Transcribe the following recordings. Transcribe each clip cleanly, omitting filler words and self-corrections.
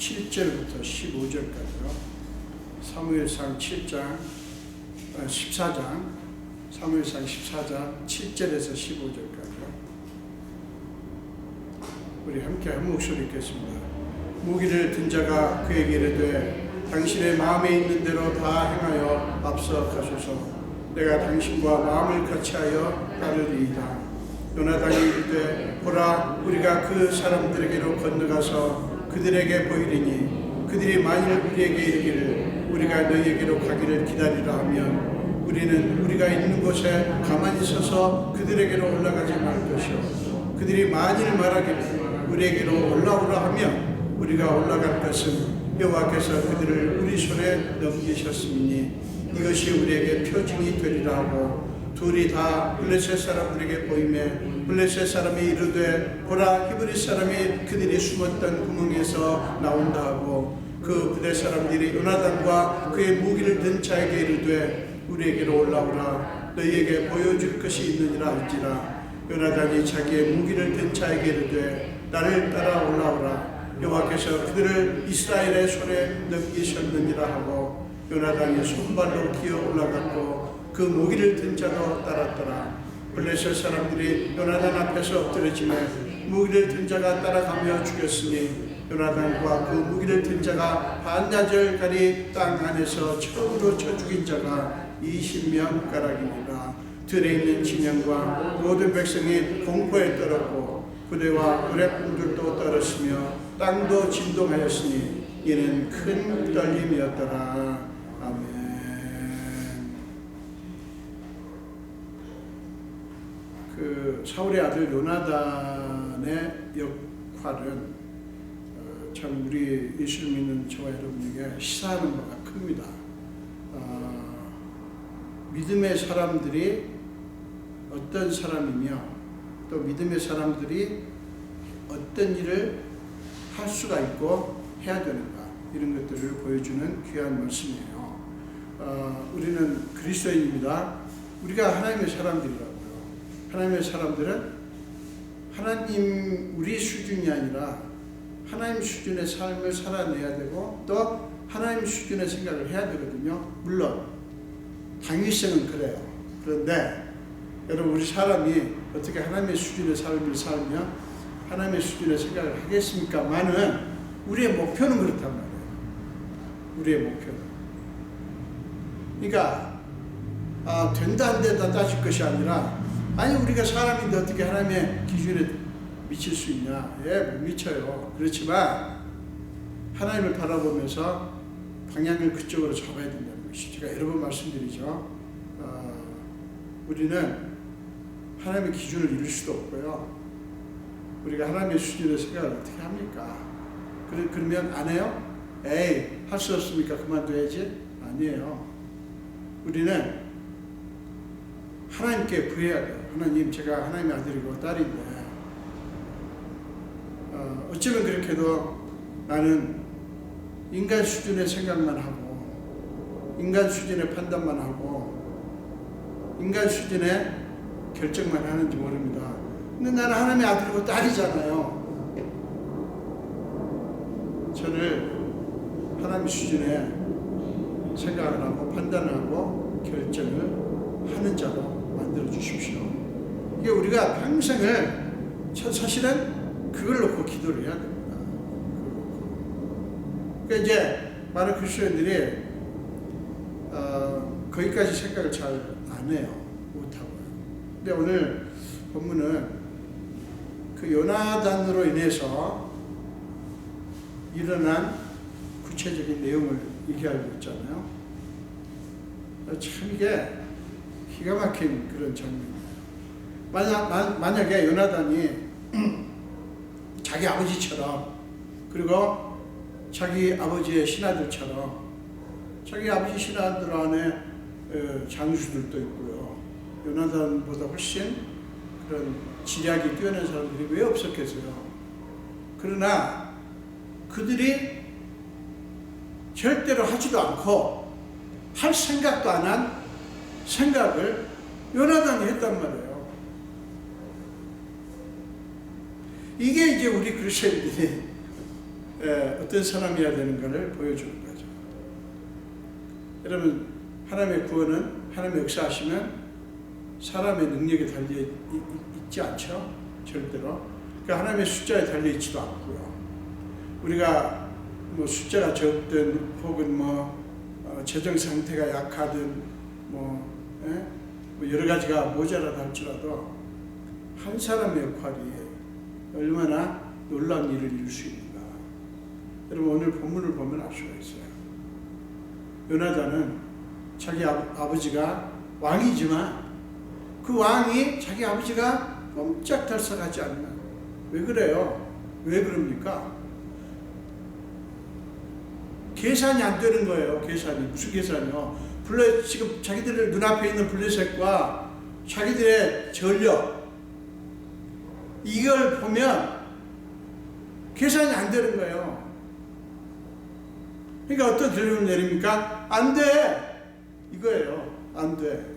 7절부터 15절까지요. 사무엘상 7장 14장 사무엘상 14장 7절에서 15절까지요. 우리 함께 한 목소리 읽겠습니다. 무기를 든 자가 그에게 이르되 당신의 마음에 있는 대로 다 행하여 앞서 가소서. 내가 당신과 마음을 같이하여 따르리이다. 요나단이 이르되 보라, 우리가 그 사람들에게로 건너가서 그들에게 보이리니 그들이 만일 우리에게 이르기를 우리가 너희에게로 가기를 기다리라 하면 우리는 우리가 있는 곳에 가만히 서서 그들에게로 올라가지 말 것이요, 그들이 만일 말하기를 우리에게로 올라오라 하면 우리가 올라갈 것은 여호와께서 그들을 우리 손에 넘기셨음이니 이것이 우리에게 표징이 되리라 하고, 둘이 다 블레셋 사람들에게 보이매 블레셋 사람이 이르되 보라, 히브리 사람이 그들이 숨었던 구멍에서 나온다 하고, 그 부대 사람들이 요나단과 그의 무기를 든 자에게 이르되 우리에게로 올라오라, 너희에게 보여줄 것이 있느니라 할지라. 요나단이 자기의 무기를 든 자에게 이르되 나를 따라 올라오라, 여호와께서 그들을 이스라엘의 손에 넘기셨느니라 하고, 요나단이 손발로 기어 올라갔고 그 무기를 든 자도 따랐더라. 블레셋 사람들이 요나단 앞에서 엎드려지매 무기를 든 자가 따라가며 죽였으니 요나단과 그 무기를 든 자가 반나절까지 땅 안에서 처음으로 쳐 죽인 자가 20명 가락이니라. 들에 있는 진영과 모든 백성이 공포에 떨었고 부대와 노랫꾼들도 떨었으며 땅도 진동하였으니 이는 큰 떨림이었더라. 아멘. 그 사울의 아들 요나단의 역할은 참 우리 예수를 믿는 저와 여러분에게 시사하는 바가 큽니다. 믿음의 사람들이 어떤 사람이며 또 믿음의 사람들이 어떤 일을 할 수가 있고 해야 되는가, 이런 것들을 보여주는 귀한 말씀이에요. 우리는 그리스도인입니다. 우리가 하나님의 사람들이라고요. 하나님의 사람들은 하나님 우리 수준이 아니라 하나님 수준의 삶을 살아내야 되고 또 하나님 수준의 생각을 해야 되거든요. 물론 당위성은 그래요. 그런데 여러분, 우리 사람이 어떻게 하나님의 수준의 삶을 살며 하나님의 수준의 생각을 하겠습니까만은 우리의 목표는 그렇단 말이에요. 우리의 목표는. 그러니까 된다 안 된다 따질 것이 아니라, 아니 우리가 사람인데 어떻게 하나님의 기준에 미칠 수 있냐? 예, 못 미쳐요. 그렇지만 하나님을 바라보면서 방향을 그쪽으로 잡아야 된다는 것이, 제가 여러 번 말씀드리죠. 우리는 하나님의 기준을 이룰 수도 없고요. 우리가 하나님의 수준의 생각을 어떻게 합니까? 그러면 안 해요? 에이, 할 수 없으니까 그만둬야지? 아니에요. 우리는 하나님께 구해야 돼요. 하나님, 제가 하나님의 아들이고 딸인데 어쩌면 그렇게도 나는 인간 수준의 생각만 하고 인간 수준의 판단만 하고 인간 수준의 결정만 하는지 모릅니다. 근데 나는 하나님의 아들이고 딸이잖아요. 저를 하나님 수준의 생각을 하고 판단을 하고 결정을 하는 자로 만들어 주십시오. 이게 우리가 평생을 사실은 그걸 놓고 기도를 해야 됩니다. 그러니까 이제 많은 그리스도인들이 거기까지 생각을 잘 안 해요. 못하고요. 근데 오늘 본문은 그 요나단으로 인해서 일어난 구체적인 내용을 얘기하고 있잖아요. 참 이게 기가 막힌 그런 장면이에요. 만약에 요나단이 자기 아버지처럼, 그리고 자기 아버지의 신하들처럼, 자기 아버지 신하들 안에 장수들도 있고요. 요나단보다 훨씬 그런 지략이 뛰어난 사람들이 왜 없었겠어요. 그러나 그들이 절대로 하지도 않고 할 생각도 안 한 생각을 요나단이 했단 말이에요. 이게 이제 우리 그리스도인들이 어떤 사람이어야 되는가를 보여주는 거죠. 여러분, 하나님의 구원은 하나님의 역사하시면 사람의 능력에 달려있지 않죠. 절대로. 그러니까 하나님의 숫자에 달려있지도 않고요. 우리가 뭐 숫자가 적든 혹은 재정 상태가 약하든 뭐 여러 가지가 모자라다 할지라도 한 사람의 역할이 얼마나 놀라운 일을 이룰 수 있는가. 여러분, 오늘 본문을 보면 알 수가 있어요. 요나단은 자기 아버지가 왕이지만 그 왕이 자기 아버지가 꼼짝달싹하지 않는. 왜 그래요? 왜 그럽니까? 계산이 안 되는 거예요. 계산이. 무슨 계산이요? 지금 자기들 눈앞에 있는 블레셋과 자기들의 전력, 이걸 보면 계산이 안 되는 거예요. 그러니까 어떤 결론을 내립니까? 안 돼! 이거예요. 안 돼.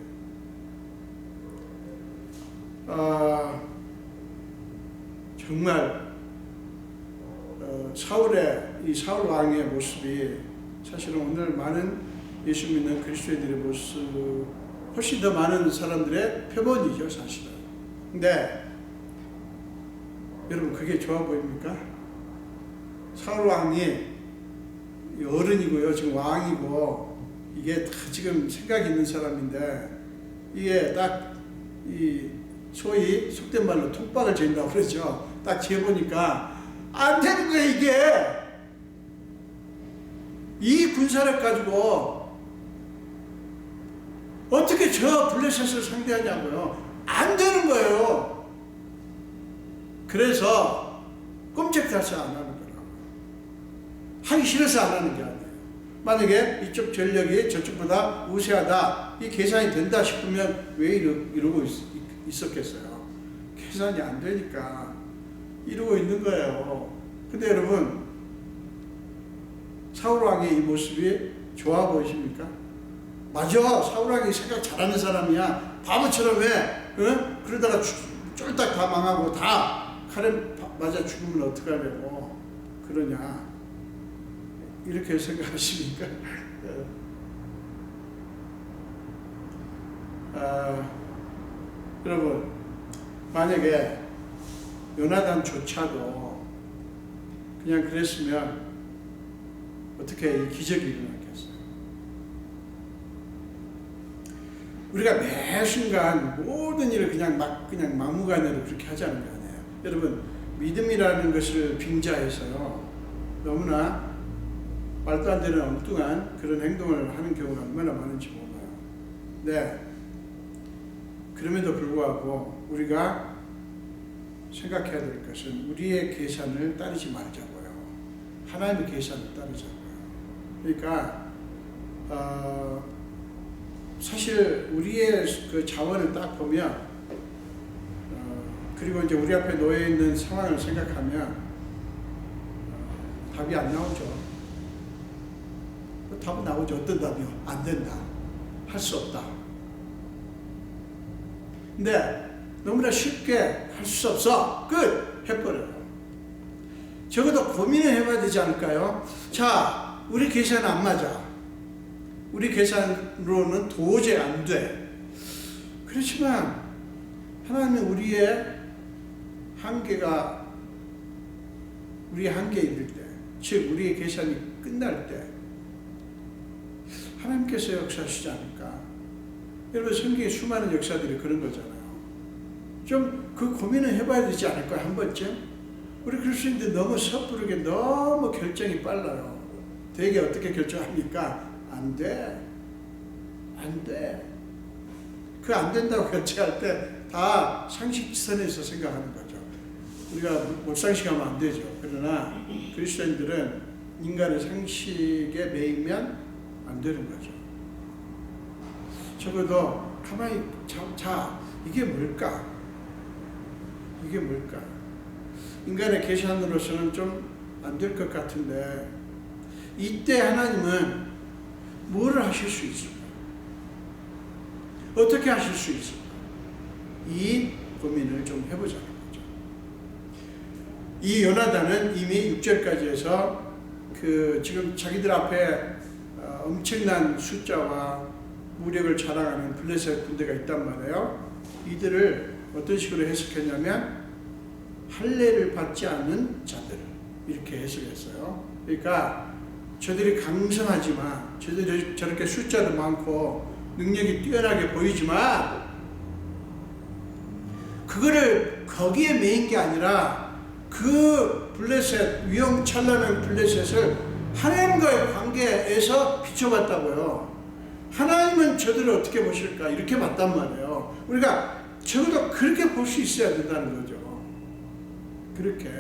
정말 사울 왕의 모습이 사실은 오늘 많은 예수 믿는 그리스도인들의 모습, 훨씬 더 많은 사람들의 표본이죠, 사실은. 근데 여러분, 그게 좋아 보입니까? 사울 왕이 어른이고요, 지금 왕이고, 이게 다 지금 생각이 있는 사람인데, 이게 딱 소위 속된 말로 톡박을 재인다고 그러죠. 딱 재보니까 안 되는 거예요, 이게. 이 군사력 가지고 어떻게 저 블레셋을 상대하냐고요. 안 되는 거예요. 그래서 꼼짝달싹 안 하는 거라고. 하기 싫어서 안 하는 게 아니에요. 만약에 이쪽 전력이 저쪽보다 우세하다, 이 계산이 된다 싶으면 왜 이러고 있었겠어요. 계산이 안 되니까 이러고 있는 거예요. 근데 여러분, 사울왕의 이 모습이 좋아 보이십니까? 맞아, 사울왕이 생각 잘하는 사람이야. 바보처럼 왜? 응? 그러다가 쫄딱 다 망하고 다 칼에 맞아 죽으면 어떡하려고 그러냐, 이렇게 생각하십니까? 여러분, 만약에 요나단조차도 그냥 그랬으면 어떻게 이 기적이 일어났겠어요? 우리가 매 순간 모든 일을 그냥 막무가내로 그렇게 하자는 거 아니에요. 여러분, 믿음이라는 것을 빙자해서요, 너무나 말도 안 되는 엉뚱한 그런 행동을 하는 경우가 얼마나 많은지 몰라요. 네. 그럼에도 불구하고 우리가 생각해야 될 것은 우리의 계산을 따르지 말자고요. 하나님의 계산을 따르자고요. 그러니까 사실 우리의 그 자원을 딱 보면 그리고 이제 우리 앞에 놓여 있는 상황을 생각하면 답이 안 나오죠. 답은 나오죠. 어떤 답이요? 안 된다. 할 수 없다. 근데 너무나 쉽게 할 수 없어. 끝! 해버려요. 적어도 고민을 해봐야 되지 않을까요? 자, 우리 계산 안 맞아. 우리 계산으로는 도저히 안 돼. 그렇지만 하나님은 우리의 한계가, 우리의 한계에 이를 때, 즉 우리의 계산이 끝날 때 하나님께서 역사하시지 않을까. 여러분, 성경의 수많은 역사들이 그런 거잖아요. 좀 그 고민을 해봐야 되지 않을까, 한 번쯤? 우리 그리스도인들 너무 섣부르게 너무 결정이 빨라요. 되게 어떻게 결정합니까? 안 돼. 안 돼. 그 안 된다고 결정할 때 다 상식선에서 생각하는 거죠. 우리가 몰상식하면 안 되죠. 그러나 그리스도인들은 인간의 상식에 매이면 안 되는 거죠. 적어도 가만히 자, 이게 뭘까? 이게 뭘까? 인간의 계산으로서는 좀 안 될 것 같은데 이때 하나님은 뭐를 하실 수 있을까? 어떻게 하실 수 있을까? 이 고민을 좀 해보자는 거죠. 이 요나단은 이미 6절까지 해서 지금 자기들 앞에 엄청난 숫자와 무력을 자랑하는 블레셋 군대가 있단 말이에요. 이들을 어떤 식으로 해석했냐면 할례를 받지 않는 자들, 이렇게 해석했어요. 그러니까 저들이 강성하지만, 저들이 저렇게 숫자도 많고 능력이 뛰어나게 보이지만, 그거를 거기에 매인 게 아니라 그 블레셋, 위험찬란한 블레셋을 하나님과의 관계에서 비춰봤다고요. 하나님은 저들을 어떻게 보실까? 이렇게 봤단 말이에요. 우리가 적어도 그렇게 볼 수 있어야 된다는 거죠. 그렇게.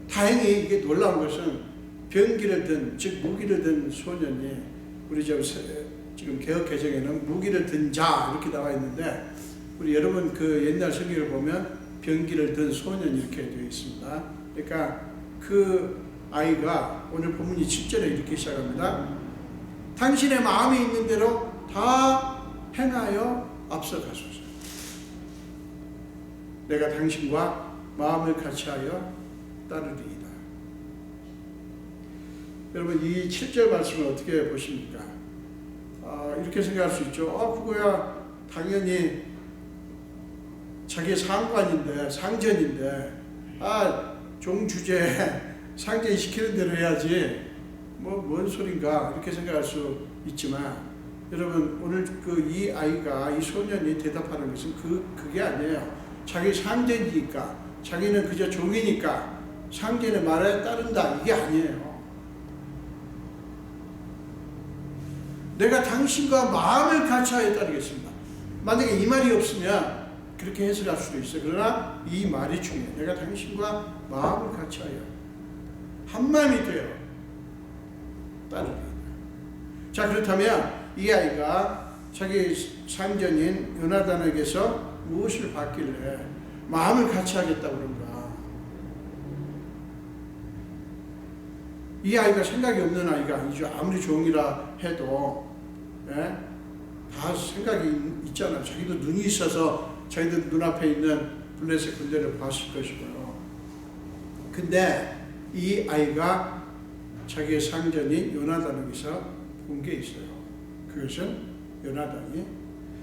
다행히 이게 놀라운 것은 병기를 든, 즉 무기를 든 소년이, 우리 지금 개혁 개정에는 무기를 든 자 이렇게 나와 있는데, 우리 여러분 그 옛날 성경을 보면 병기를 든 소년 이렇게 되어 있습니다. 그러니까 그 아이가 오늘 본문이 7절에 이렇게 시작합니다. 당신의 마음에 있는 대로 다 행하여 앞서가소서. 내가 당신과 마음을 같이하여 따르리이다. 여러분 이 7절 말씀을 어떻게 보십니까? 이렇게 생각할 수 있죠. 그거야 당연히 자기 상관인데, 상전인데, 종 주제 상전이 시키는 대로 해야지 뭔 소린가 이렇게 생각할 수 있지만, 여러분 오늘 이 아이가, 이 소년이 대답하는 것은 그게 아니에요. 자기 상전이니까, 자기는 그저 종이니까 상전의 말에 따른다, 이게 아니에요. 내가 당신과 마음을 같이하여 따르겠습니다. 만약에 이 말이 없으면 그렇게 해석할 수도 있어요. 그러나 이 말이 중요해요. 내가 당신과 마음을 같이하여 한 마음이 되어 따르리이다. 자, 그렇다면 이 아이가 자기 상전인 요나단에게서 무엇을 받길래 마음을 같이 하겠다고 그런가? 이 아이가 생각이 없는 아이가 아니죠. 아무리 종이라 해도, 다 생각이 있잖아요. 자기도 눈이 있어서 자기들 눈앞에 있는 블레셋 군대를 봤을 것이고요. 근데 이 아이가 자기의 상전인 요나단에게서 본 게 있어요. 그것은 요나단이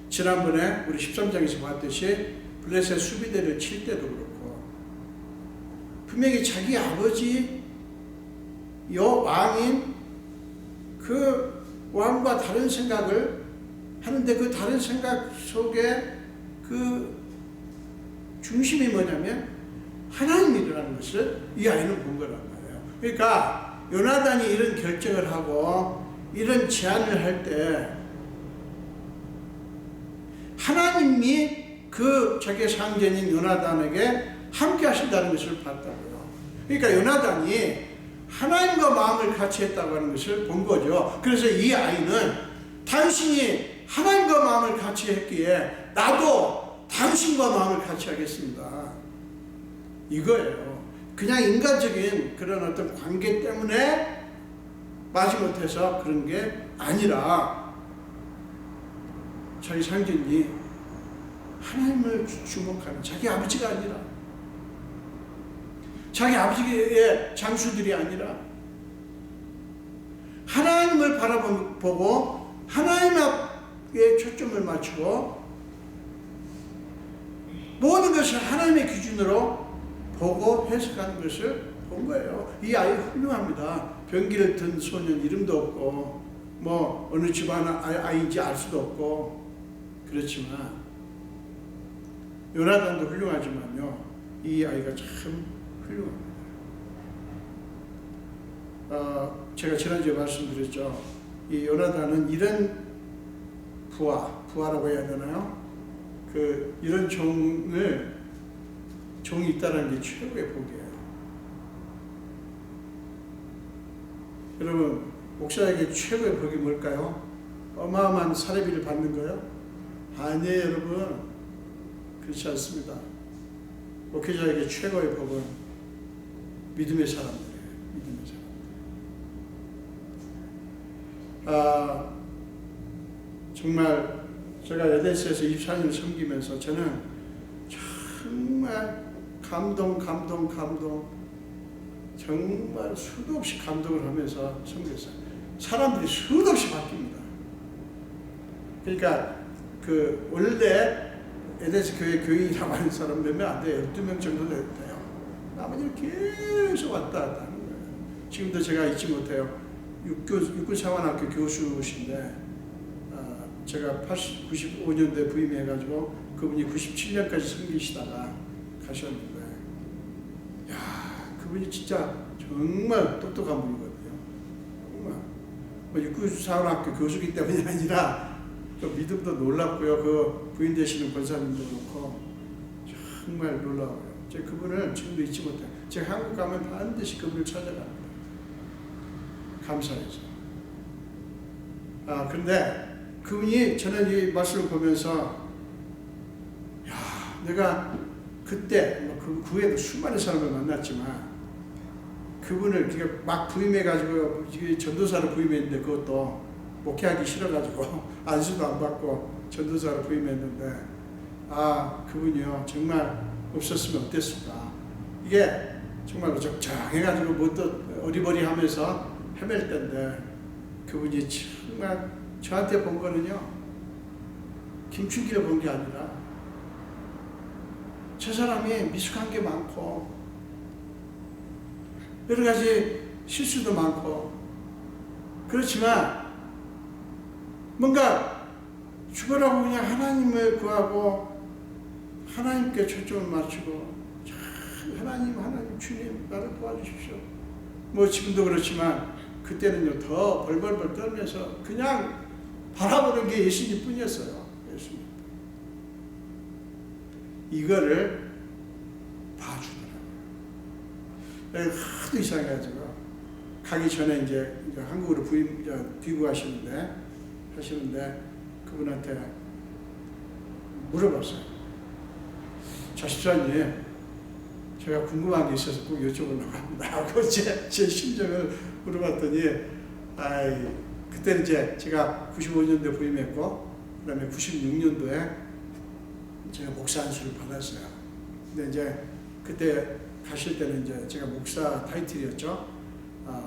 지난번에 우리 13장에서 봤듯이 블레셋 수비대를 칠 때도 그렇고, 분명히 자기 아버지 왕인 그 왕과 다른 생각을 하는데, 그 다른 생각 속에 그 중심이 뭐냐면 하나님이라는 것을 이 아이는 본 거란 말이에요. 그러니까 요나단이 이런 결정을 하고 이런 제안을 할 때 하나님이 그 자기의 상전인 요나단에게 함께 하신다는 것을 봤다고요. 그러니까 요나단이 하나님과 마음을 같이 했다고 하는 것을 본 거죠. 그래서 이 아이는 당신이 하나님과 마음을 같이 했기에 나도 당신과 마음을 같이 하겠습니다, 이거예요. 그냥 인간적인 그런 어떤 관계 때문에 마지못해서 그런 게 아니라, 자기 상전이 하나님을 주목하는, 자기 아버지가 아니라, 자기 아버지의 장수들이 아니라 하나님을 바라보고 하나님에 초점을 맞추고 모든 것을 하나님의 기준으로 보고 해석하는 것을 본 거예요. 이 아이 훌륭합니다. 병기를 든 소년, 이름도 없고 뭐 어느 집안 아이인지 알 수도 없고, 그렇지만 요나단도 훌륭하지만요, 이 아이가 참 훌륭합니다. 제가 지난주에 말씀드렸죠. 이 요나단은 이런 부하라고 해야 되나요? 이런 종이 있다는 게 최고의 복이에요. 여러분, 목사에게 최고의 복이 뭘까요? 어마어마한 사례비를 받는 거요? 아니에요, 여러분. 그렇지 않습니다. 목회자에게 최고의 복은 믿음의 사람들이에요. 믿음의 사람들. 정말 제가 에덴스에서 24년을 섬기면서 저는 정말 감동. 정말 수도 없이 감동을 하면서 섬겼어요. 사람들이 수도 없이 바뀝니다. 그러니까 원래 에덴스 교회 교인이라고 하는 사람 몇 명 안 돼요. 12명 정도 돼요. 나머지는 계속 왔다 갔다 하는 거예요. 지금도 제가 잊지 못해요. 육군사관학교 교수신데 제가 95년도에 부임해가지고 그분이 97년까지 섬기시다가 가셨는데, 야, 그분이 진짜 정말 똑똑한 분이거든요. 정말 육군사관학교 교수기 때문이 아니라 그 믿음도 놀랍고요. 그 부인 되시는 권사님도 그렇고 정말 놀라워요. 제가 그분을 지금도 잊지 못해요. 제가 한국 가면 반드시 그분을 찾아갑니다. 감사해서. 그런데 그분이 저는 이 말씀을 보면서, 야, 내가 그때 그 후에도 수많은 사람을 만났지만 그분을 막 부임해가지고 전도사로 부임했는데, 그것도 목회하기 싫어가지고 안수도 안 받고 전도사로 부임했는데, 그분이요 정말 없었으면 어땠을까. 이게 정말 적적해가지고 뭐 또 어리버리하면서 헤맬 때인데, 그분이 정말 저한테 본 거는요, 김춘기를 본 게 아니라 저 사람이 미숙한 게 많고 여러 가지 실수도 많고 그렇지만 뭔가 죽어라고 그냥 하나님을 구하고 하나님께 초점을 맞추고, 하나님 주님 나를 도와주십시오. 뭐 지금도 그렇지만 그때는요 더 벌벌벌 떨면서 그냥 바라보는 게 예수님 뿐이었어요. 예수님. 이거를 봐주더라고요. 하도 이상해가지고 가기 전에 이제 한국으로 귀국하시는데 그분한테 물어봤어요. 자, 집사님, 제가 궁금한 게 있어서 꼭 여쭤보려고 합니다 하고 제 심정을 물어봤더니, 그때는 이제 제가 95년도에 부임했고, 그 다음에 96년도에 제가 목사 안수를 받았어요. 근데 이제 그때 가실 때는 이제 제가 목사 타이틀이었죠.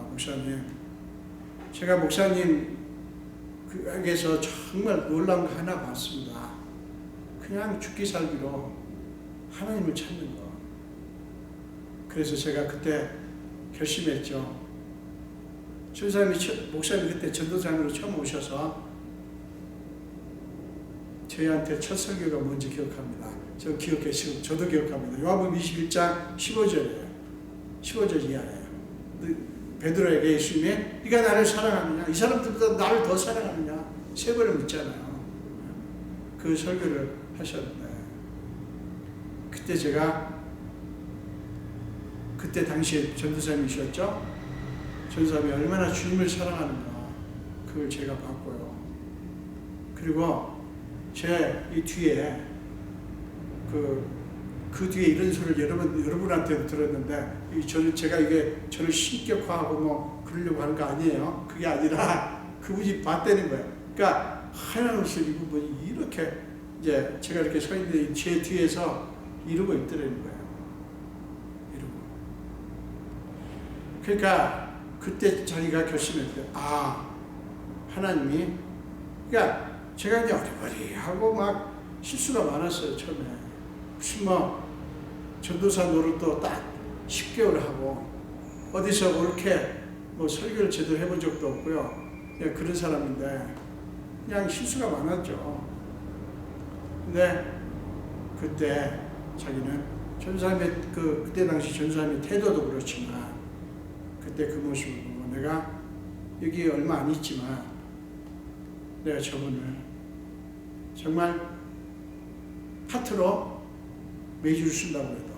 목사님, 제가 목사님에게서 정말 놀라운 거 하나 봤습니다. 그냥 죽기 살기로 하나님을 찾는 거. 그래서 제가 그때 결심했죠. 목사님이 그때 전도사님으로 처음 오셔서 저희한테 첫 설교가 뭔지 기억합니다. 저도 기억합니다. 요한복음 21장 15절이에요. 15절 이하예요. 베드로에게 예수님이 네가 나를 사랑하느냐? 이 사람들보다 나를 더 사랑하느냐? 세 번을 묻잖아요. 그 설교를 하셨는데, 그때 제가 그때 당시에 전도사님이셨죠? 전도사님이 얼마나 주님을 사랑하는가 그걸 제가 봤고요. 그리고 제 이 뒤에 그 뒤에 이런 소리를 여러분한테도 들었는데, 제가 저를 신격화하고 뭐 그러려고 하는 거 아니에요. 그게 아니라 그분이 봤다는 거예요. 그러니까 하얀 옷을 입으면 이렇게 이제 제가 이렇게 서 있는데 제 뒤에서 이러고 있더라는 거예요. 이러고. 그러니까 그때 자기가 결심했대요. 하나님이, 그러니까 제가 이제 어리버리하고 막 실수가 많았어요, 처음에. 무슨 전도사 노릇도 딱 10개월 하고, 어디서 옳게 설교를 제대로 해본 적도 없고요. 그냥 그런 사람인데, 그냥 실수가 많았죠. 근데, 그때 자기는 전도사님의 그때 당시 전도사님의 태도도 그렇지만, 그때 그 모습을 보고 내가 여기 얼마 안 있지만, 내가 저분을 정말 파트로 매주를 쓴다고 해도,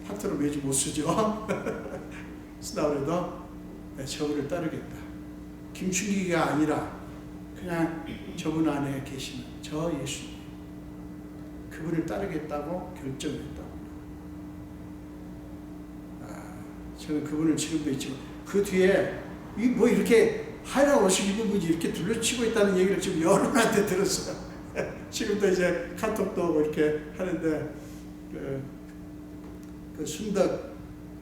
파트로 매주 못 쓰죠. 쓴다고 해도 저분을 따르겠다. 김춘기가 아니라 그냥 저분 안에 계시는 저 예수님, 그분을 따르겠다고 결정했다고. 저는 그분을 지금도 있지만, 그 뒤에 이렇게 하얀 옷을 입은 분이 이렇게 둘러치고 있다는 얘기를 지금 여러분한테 들었어요. 지금도 이제 카톡도 오고 이렇게 하는데, 그 순덕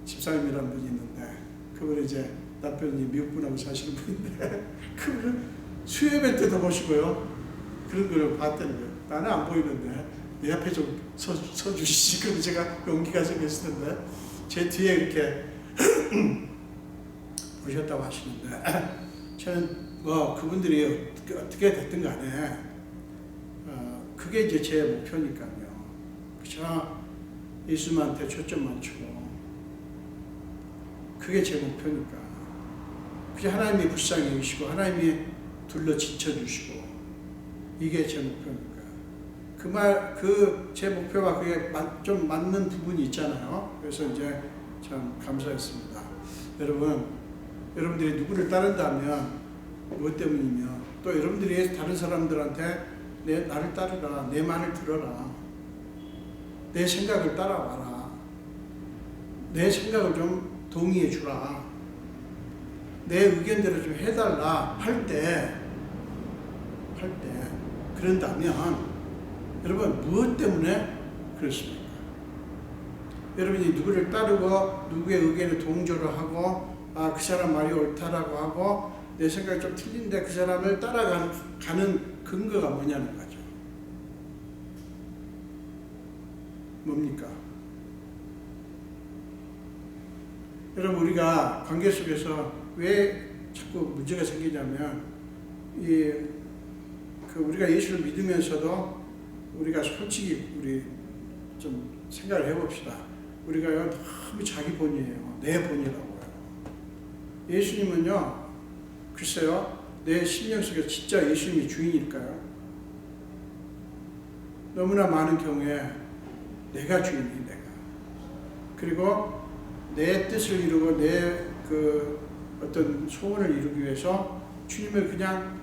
집사님이라는 분이 있는데 그분이 이제 남편이 미국 분하고 사시는 분인데 그분은 수요예배 때도 보시고요. 그런 걸 봤다는 거예요. 나는 안 보이는데 내 앞에 좀 서주시지. 그럼 제가 용기가 생겼을 텐데 제 뒤에 이렇게 보셨다고 하시는데 저는 뭐 그분들이 어떻게 됐든 간에 그게 이제 제 목표니까요. 그저 예수님한테 초점 맞추고 그게 제 목표니까 그저 하나님이 불쌍히 여기시고 하나님이 둘러 지쳐주시고 이게 제 목표니까 제 목표가 그게 좀 맞는 부분이 있잖아요. 그래서 이제 참 감사했습니다. 여러분들이 누구를 따른다면 무엇 때문이며 또 여러분들이 다른 사람들한테 나를 따르라, 내 말을 들어라, 내 생각을 따라와라, 내 생각을 좀 동의해 주라, 내 의견대로 좀 해달라 할 때 그런다면 여러분 무엇 때문에 그렇습니까? 여러분이 누구를 따르고 누구의 의견에 동조를 하고 그 사람 말이 옳다라고 하고 내 생각이 좀 틀린데 그 사람을 따라가는 근거가 뭐냐는 거죠. 뭡니까? 여러분 우리가 관계 속에서 왜 자꾸 문제가 생기냐면 우리가 예수를 믿으면서도 우리가 솔직히 우리 좀 생각을 해봅시다. 우리가 너무 자기 본이에요. 내 본이라고요. 예수님은요, 글쎄요, 내 심령 속에 진짜 예수님이 주인일까요? 너무나 많은 경우에 내가 주인이에요, 내가. 그리고 내 뜻을 이루고 내 어떤 소원을 이루기 위해서 주님을 그냥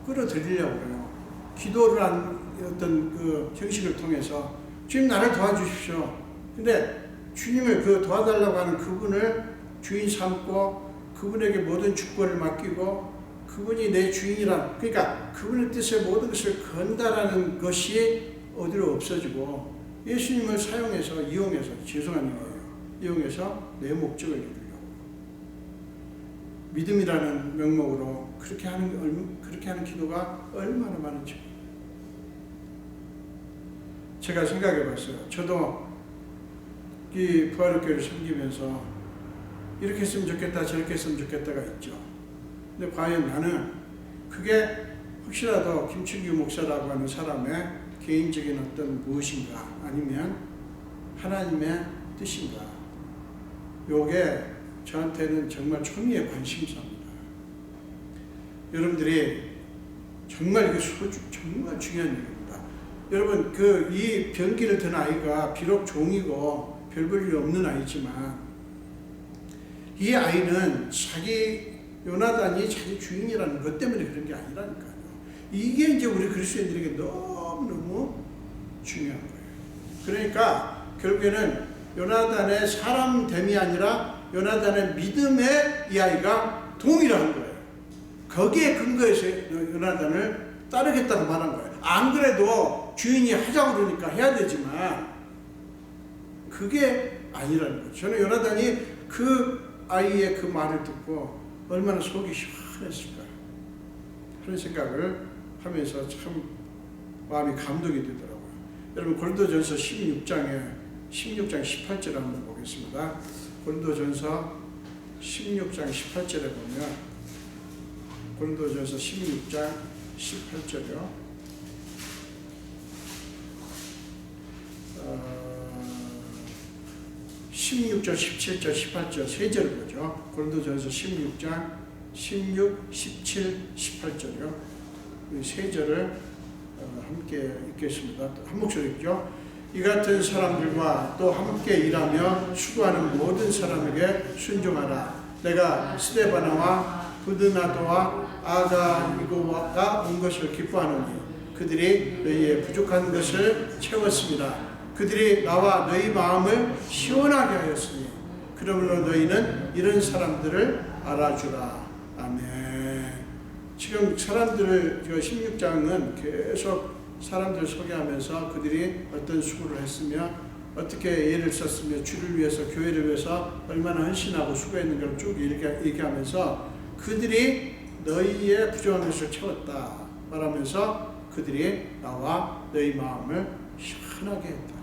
끌어들이려고 해요. 기도를 어떤 형식을 통해서 주님 나를 도와주십시오. 근데 주님을 도와달라고 하는 그분을 주인 삼고 그분에게 모든 주권을 맡기고 그분이 내 주인이라 그러니까 그분의 뜻에 모든 것을 건다라는 것이 어디로 없어지고 예수님을 이용해서 내 목적을 이루려고 믿음이라는 명목으로 그렇게 하는 기도가 얼마나 많은지 제가 생각해 봤어요. 저도 이 부활교회를 섬기면서 이렇게 했으면 좋겠다 저렇게 했으면 좋겠다가 있죠. 근데 과연 나는 그게 혹시라도 김춘규 목사라고 하는 사람의 개인적인 어떤 무엇인가 아니면 하나님의 뜻인가, 요게 저한테는 정말 초미의 관심사입니다. 여러분들이 정말 이게 정말 중요한 일입니다. 여러분 이 병기를 든 아이가 비록 종이고 별 볼 일 없는 아이지만 이 아이는 요나단이 자기 주인이라는 것 때문에 그런 게 아니라니까요. 이게 이제 우리 그리스도인들에게 너무너무 중요한 거예요. 그러니까 결국에는 요나단의 사람됨이 아니라 요나단의 믿음에 이 아이가 동의를 한 거예요. 거기에 근거해서 요나단을 따르겠다고 말한 거예요. 안 그래도 주인이 하자고 그러니까 해야 되지만 그게 아니라는 거죠. 저는 요나단이 그 아이의 그 말을 듣고 얼마나 속이 시원했을까 그런 생각을 하면서 참 마음이 감동이 되더라고요. 여러분 고린도전서 16장 18절을 한번 보겠습니다. 고린도전서 16장 18절에 보면 고린도전서 16장 18절이요. 16절, 17절, 18절 세 절을 보죠. 고린도전서 16장 16, 17, 18절이요. 이 세 절을 함께 읽겠습니다. 한 목소리 읽죠. 이 같은 사람들과 또 함께 일하며 수고하는 모든 사람에게 순종하라. 내가 스데바나와 부드나도와 아가이고가 온 것을 기뻐하노니 그들이 너희의 부족한 것을 채웠습니다. 그들이 나와 너희 마음을 시원하게 하였으니 그러므로 너희는 이런 사람들을 알아주라. 아멘. 지금 16장은 계속 사람들을 소개하면서 그들이 어떤 수고를 했으며 어떻게 애를 썼으며 주를 위해서 교회를 위해서 얼마나 헌신하고 수고했는가를 쭉 얘기하면서 그들이 너희의 부족한 것을 채웠다 말하면서 그들이 나와 너희 마음을 시원하게 했다.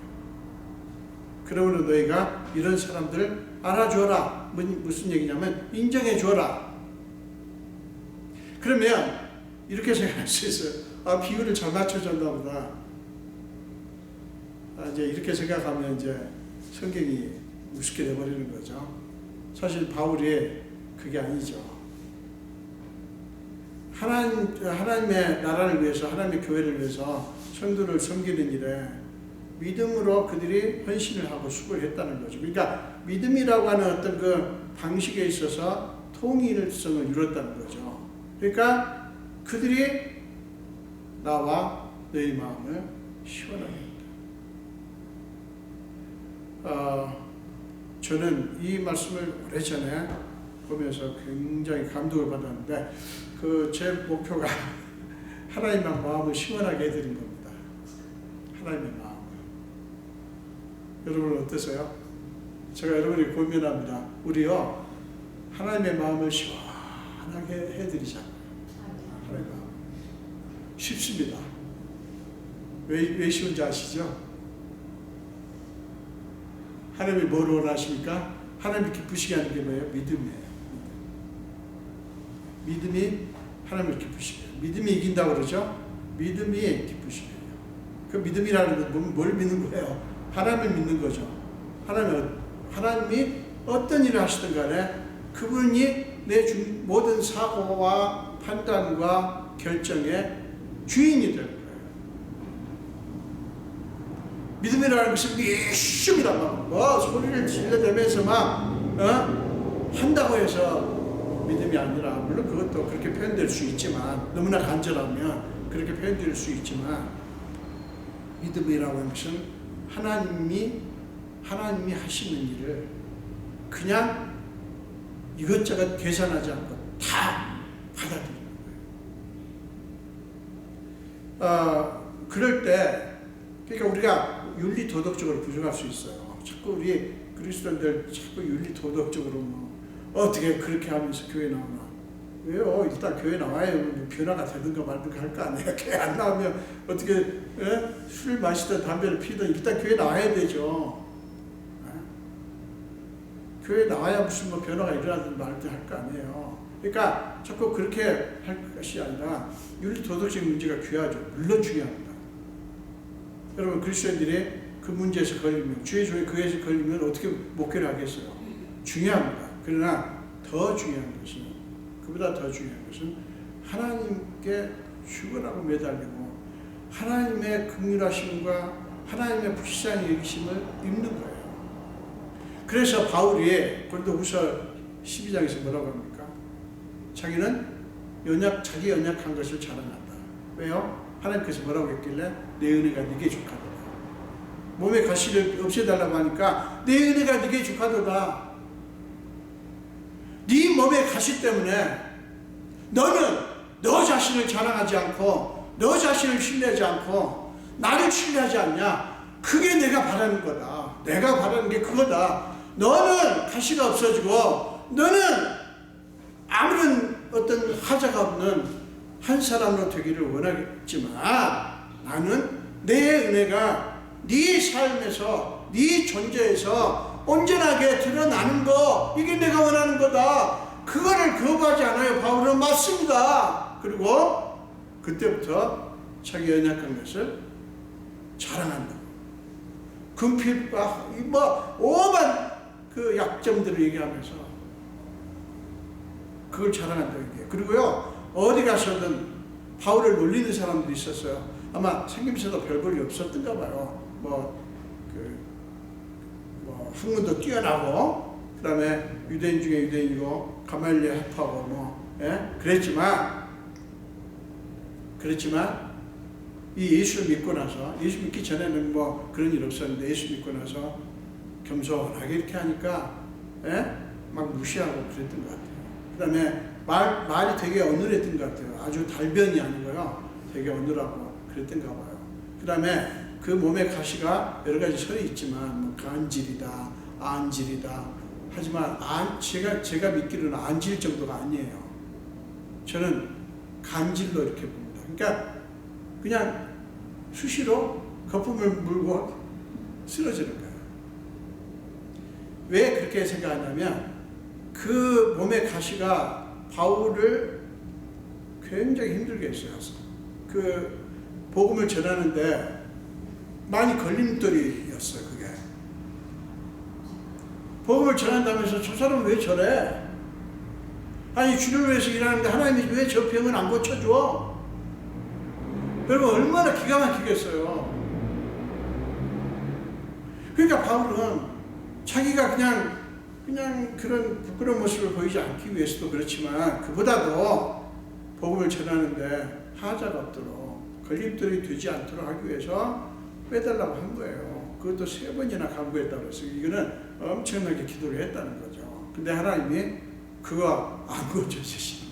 그러므로 너희가 이런 사람들을 알아줘라. 무슨 얘기냐면 인정해줘라. 그러면 이렇게 생각할 수 있어요. 비율을 잘 맞춰줬나 보다. 이제 이렇게 생각하면 이제 성경이 우습게 돼버리는 거죠. 사실 바울이 그게 아니죠. 하나님의 나라를 위해서, 하나님의 교회를 위해서 성도를 섬기는 일에 믿음으로 그들이 헌신을 하고 수고를 했다는 거죠. 그러니까 믿음이라고 하는 어떤 그 방식에 있어서 통일성을 이뤘다는 거죠. 그러니까 그들이 나와 너희 마음을 시원하게 했다. 저는 이 말씀을 오래전에 보면서 굉장히 감동을 받았는데 제 목표가 하나님의 마음을 시원하게 해드린 겁니다. 하나님의 마음을. 여러분 어떠세요? 제가 여러분이 고민합니다. 우리요 하나님의 마음을 시원하게 해드리자. 하나님의 마음. 쉽습니다. 왜 쉬운지 아시죠? 하나님이 뭘 원하십니까? 하나님이 기쁘시게 하는 게 뭐예요? 믿음이에요. 믿음이 하나님을 기쁘시게 해요. 믿음이 이긴다고 그러죠? 믿음이 기쁘시게 해요. 그 믿음이라는 건 뭘 믿는 거예요? 하나님을 믿는 거죠. 하나님이 어떤 일을 하시든 간에 그분이 내 모든 사고와 판단과 결정의 주인이 되는 거예요. 믿음이라는 것은 열심히란 말이에요. 소리를 질러대면서 한다고 해서 믿음이 아니라, 물론 그것도 그렇게 표현될 수 있지만, 너무나 간절하면 그렇게 표현될 수 있지만, 믿음이라고 하는 것은 하나님이 하시는 일을 그냥 이것저것 계산하지 않고 다 받아들이는 거예요. 그럴 때, 그러니까 우리가 윤리 도덕적으로 부족할 수 있어요. 자꾸 우리 그리스도인들 자꾸 윤리 도덕적으로 어떻게 그렇게 하면서 교회 나오나? 왜요? 일단 교회 나와야 변화가 되든가 말든가 할 거 아니에요. 교회 안 나오면 어떻게 술 마시든 담배를 피든 일단 교회 나와야 되죠. 교회 나와야 무슨 변화가 일어나든 말든 할 거 아니에요. 그러니까 자꾸 그렇게 할 것이 아니라 윤리 도덕적인 문제가 귀하죠. 물론 중요합니다. 여러분 그리스도인들이 그 문제에서 걸리면, 주의 종이 그에서 걸리면 어떻게 목회를 하겠어요? 중요합니다. 그러나 더 중요한 것은, 그보다 더 중요한 것은 하나님께 죽으라고 매달리고 하나님의 긍휼하심과 하나님의 불쌍히 여기심을 입는 거예요. 그래서 바울이 고린도후서 12장에서 뭐라고 합니까? 자기는 자기 연약한 것을 자랑한다. 왜요? 하나님께서 뭐라고 했길래 내 은혜가 네게 족하도다. 몸에 가시를 없애달라고 하니까 내 은혜가 네게 족하도다. 네 몸의 가시 때문에 너는 너 자신을 자랑하지 않고 너 자신을 신뢰하지 않고 나를 신뢰하지 않냐? 그게 내가 바라는 거다. 내가 바라는 게 그거다. 너는 가시가 없어지고 너는 아무런 어떤 하자가 없는 한 사람으로 되기를 원하겠지만 나는 내 은혜가 네 삶에서 네 존재에서 온전하게 드러나는 거, 이게 내가 원하는 거다. 그거를 거부하지 않아요. 바울은 맞습니다. 그리고 그때부터 자기 연약한 것을 자랑한다. 금필과 오만 그 약점들을 얘기하면서 그걸 자랑한다는 게. 그리고요, 어디 가서든 바울을 놀리는 사람들이 있었어요. 아마 생김새도 별 볼이 없었던가 봐요. 학문도 뛰어나고, 그 다음에 유대인 중에 유대인이고, 가말리엘 학파고, 그랬지만, 이 예수를 믿고 나서, 예수 믿기 전에는 그런 일 없었는데, 예수 믿고 나서 겸손하게 이렇게 하니까, 막 무시하고 그랬던 것 같아요. 그 다음에 말이 되게 어눌했던 것 같아요. 아주 달변이 아니고요. 되게 어눌하고 그랬던가 봐요. 그 다음에 그 몸의 가시가 여러 가지 설이 있지만 뭐 간질이다, 안질이다. 하지만 제가 믿기로는 안질 정도가 아니에요. 저는 간질로 이렇게 봅니다. 그러니까 그냥 수시로 거품을 물고 쓰러지는 거예요. 왜 그렇게 생각하냐면 그 몸의 가시가 바울을 굉장히 힘들게 했어요. 그 복음을 전하는데 많이 걸림돌이었어요. 그게 복음을 전한다면서 저 사람은 왜 저래? 아니 주를 위해서 일하는데 하나님이 왜 저 병은 안 고쳐줘? 여러분 얼마나 기가 막히겠어요. 그러니까 바울은 자기가 그냥 그런 부끄러운 모습을 보이지 않기 위해서도 그렇지만 그보다도 복음을 전하는데 하자가 없도록 걸림돌이 되지 않도록 하기 위해서 빼달라고 한 거예요. 그것도 3번이나 간구했다고 해서 이거는 엄청나게 기도를 했다는 거죠. 근데 하나님이 그거 안 고쳐주시는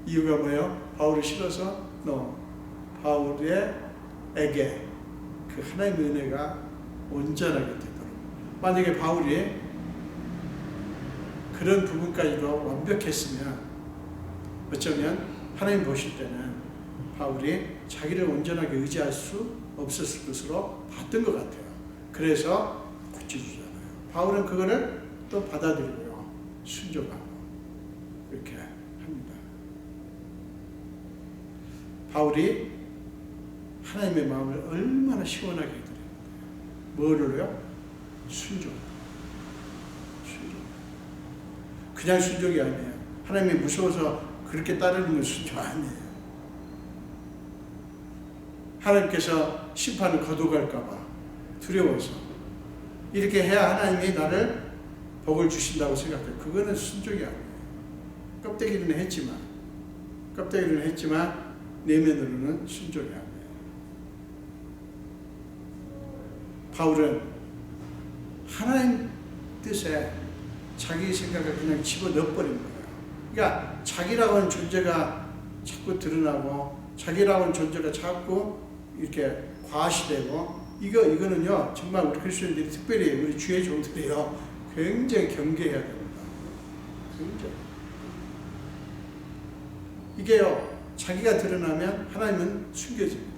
이유가 뭐예요? 바울이 싫어서? 바울에게 그 하나님의 은혜가 온전하게 되도록. 만약에 바울이 그런 부분까지도 완벽했으면 어쩌면 하나님 보실 때는 바울이 자기를 온전하게 의지할 수 없었을 것으로 봤던 것 같아요. 그래서 고쳐주잖아요. 바울은 그거를 또 받아들이고요. 순종하고 그렇게 합니다. 바울이 하나님의 마음을 얼마나 시원하게 해드립니다. 뭐를요? 순종. 그냥 순종이 아니에요. 하나님이 무서워서 그렇게 따르는 건 순종 아니에요. 하나님께서 심판을 거둬갈까봐 두려워서 이렇게 해야 하나님이 나를 복을 주신다고 생각해요. 그거는 순종이 아니에요. 껍데기는 했지만 내면으로는 순종이 아니에요. 바울은 하나님 뜻에 자기 생각을 그냥 집어넣어버린 거예요. 그러니까 자기라고 하는 존재가 자꾸 드러나고 자기라고 하는 존재가 자꾸 이렇게 과시되고 이거는요 정말 우리 그리스도인들이 특별히 우리 주의 종들이요 굉장히 경계해야 됩니다. 굉장히. 이게요 자기가 드러나면 하나님은 숨겨집니다.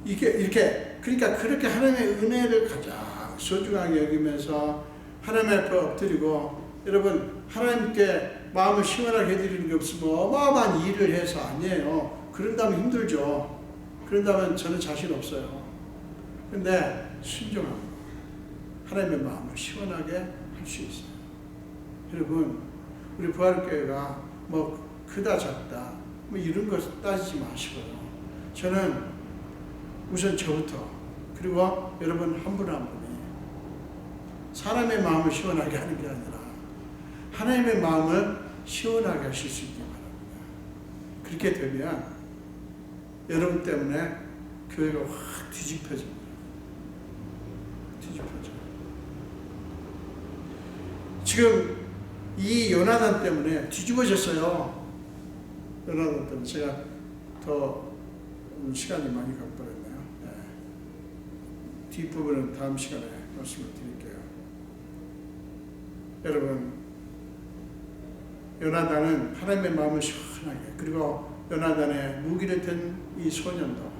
이게 이렇게 그러니까 그렇게 하나님의 은혜를 가장 소중하게 여기면서 하나님 앞에 엎드리고 여러분 하나님께 마음을 시원하게 해드리는 게 없으면 어마어마한 일을 해서 아니에요. 그런다면 힘들죠. 그런다면 저는 자신 없어요. 근데 순종하고 하나님의 마음을 시원하게 할 수 있어요. 여러분 우리 부활교회가 뭐 크다 작다 뭐 이런 거 따지지 마시고요. 저는 우선 저부터 그리고 여러분 한 분 한 분이 사람의 마음을 시원하게 하는 게 아니라 하나님의 마음을 시원하게 하실 수 있게 바랍니다. 그렇게 되면 여러분 때문에 교회가 확 뒤집혀집니다. 지금 이 요나단 때문에 뒤집어졌어요. 요나단 때문에 제가 더 시간이 많이 가버렸네요. 네. 뒷부분은 다음 시간에 말씀을 드릴게요. 여러분 요나단은 하나님의 마음을 시원하게 그리고 요나단의 무기를 든 이 소년도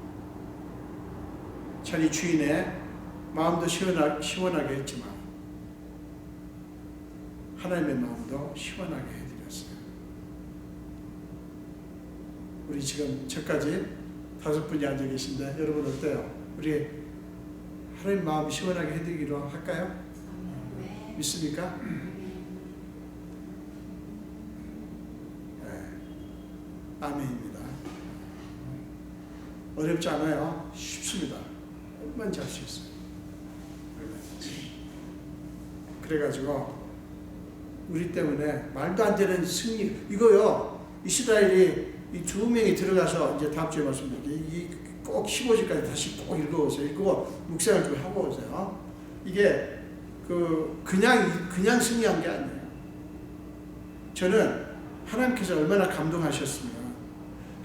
자기 주인의 마음도 시원하게 했지만 하나님의 마음도 시원하게 해드렸어요. 우리 지금 저까지 5분이 앉아 계신데 여러분 어때요? 우리 하나님 마음 시원하게 해드리기로 할까요? 믿습니까? 네. 아멘입니다. 어렵지 않아요. 쉽습니다. 얼마든지 할 수 있어요. 그래가지고 우리 때문에 말도 안 되는 승리 이거요. 이스라엘이 이 2명이 들어가서 이제 다음 주에 말씀드릴게요. 꼭 15절까지 다시 꼭 읽어오세요. 읽고 묵상을 좀 하고 오세요. 이게 그냥 승리한 게 아니에요. 저는 하나님께서 얼마나 감동하셨으면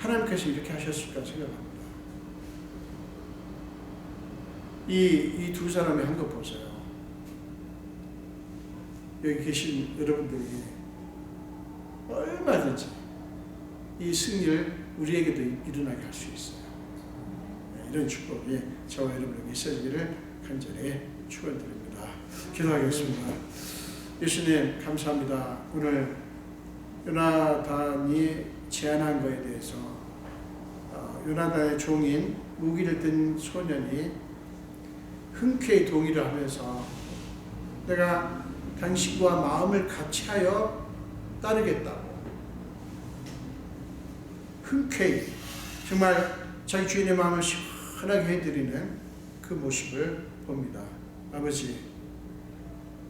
하나님께서 이렇게 하셨을까 생각합니다. 이 두 사람이 한 것 보세요. 여기 계신 여러분들이 얼마든지 이 승리를 우리에게도 일어나게 할 수 있어요. 이런 축복이 저와 여러분에게 있어지기를 간절히 축원드립니다. 기도하겠습니다. 예수님 감사합니다. 오늘 요나단이 제안한 것에 대해서 요나단의 종인 무기를 든 소년이 흔쾌히 동의를 하면서 내가 당신과 마음을 같이하여 따르겠다고 흔쾌히 정말 자기 주인의 마음을 시원하게 해드리는 그 모습을 봅니다. 아버지,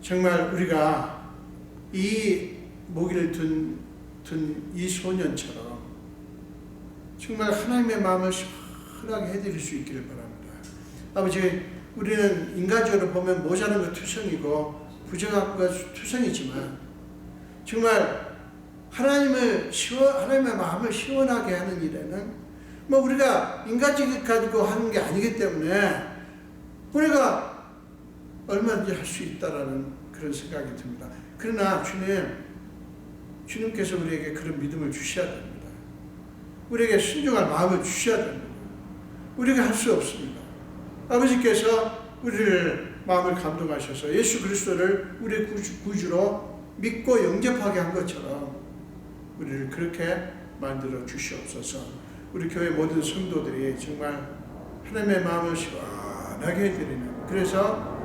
정말 우리가 이 모기를 든 이 소년처럼 정말 하나님의 마음을 시원하게 해드릴 수 있기를 바랍니다. 아버지, 우리는 인간적으로 보면 모자란 것 투성이고 부정한 것 투성이지만 정말 하나님의 마음을 시원하게 하는 일에는 뭐 우리가 인간적인 가지고 하는 게 아니기 때문에 우리가 얼마든지 할 수 있다라는 그런 생각이 듭니다. 그러나 주님께서 우리에게 그런 믿음을 주셔야 됩니다. 우리에게 순종할 마음을 주셔야 됩니다. 우리가 할 수 없습니다. 아버지께서 우리를 마음을 감동하셔서 예수 그리스도를 우리의 구주로 믿고 영접하게 한 것처럼 우리를 그렇게 만들어 주시옵소서. 우리 교회 모든 성도들이 정말 하나님의 마음을 시원하게 해드리는, 그래서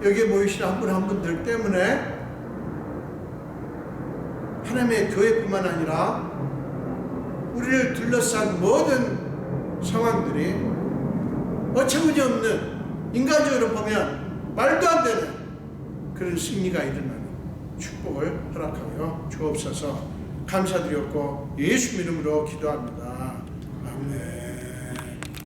여기에 모이신 한 분 한 분들 때문에 하나님의 교회뿐만 아니라 우리를 둘러싼 모든 상황들이 어처구니 없는, 인간적으로 보면 말도 안 되는 그런 승리가 일어나는 축복을 허락하여 주옵소서. 감사드렸고 예수 이름으로 기도합니다. 아멘.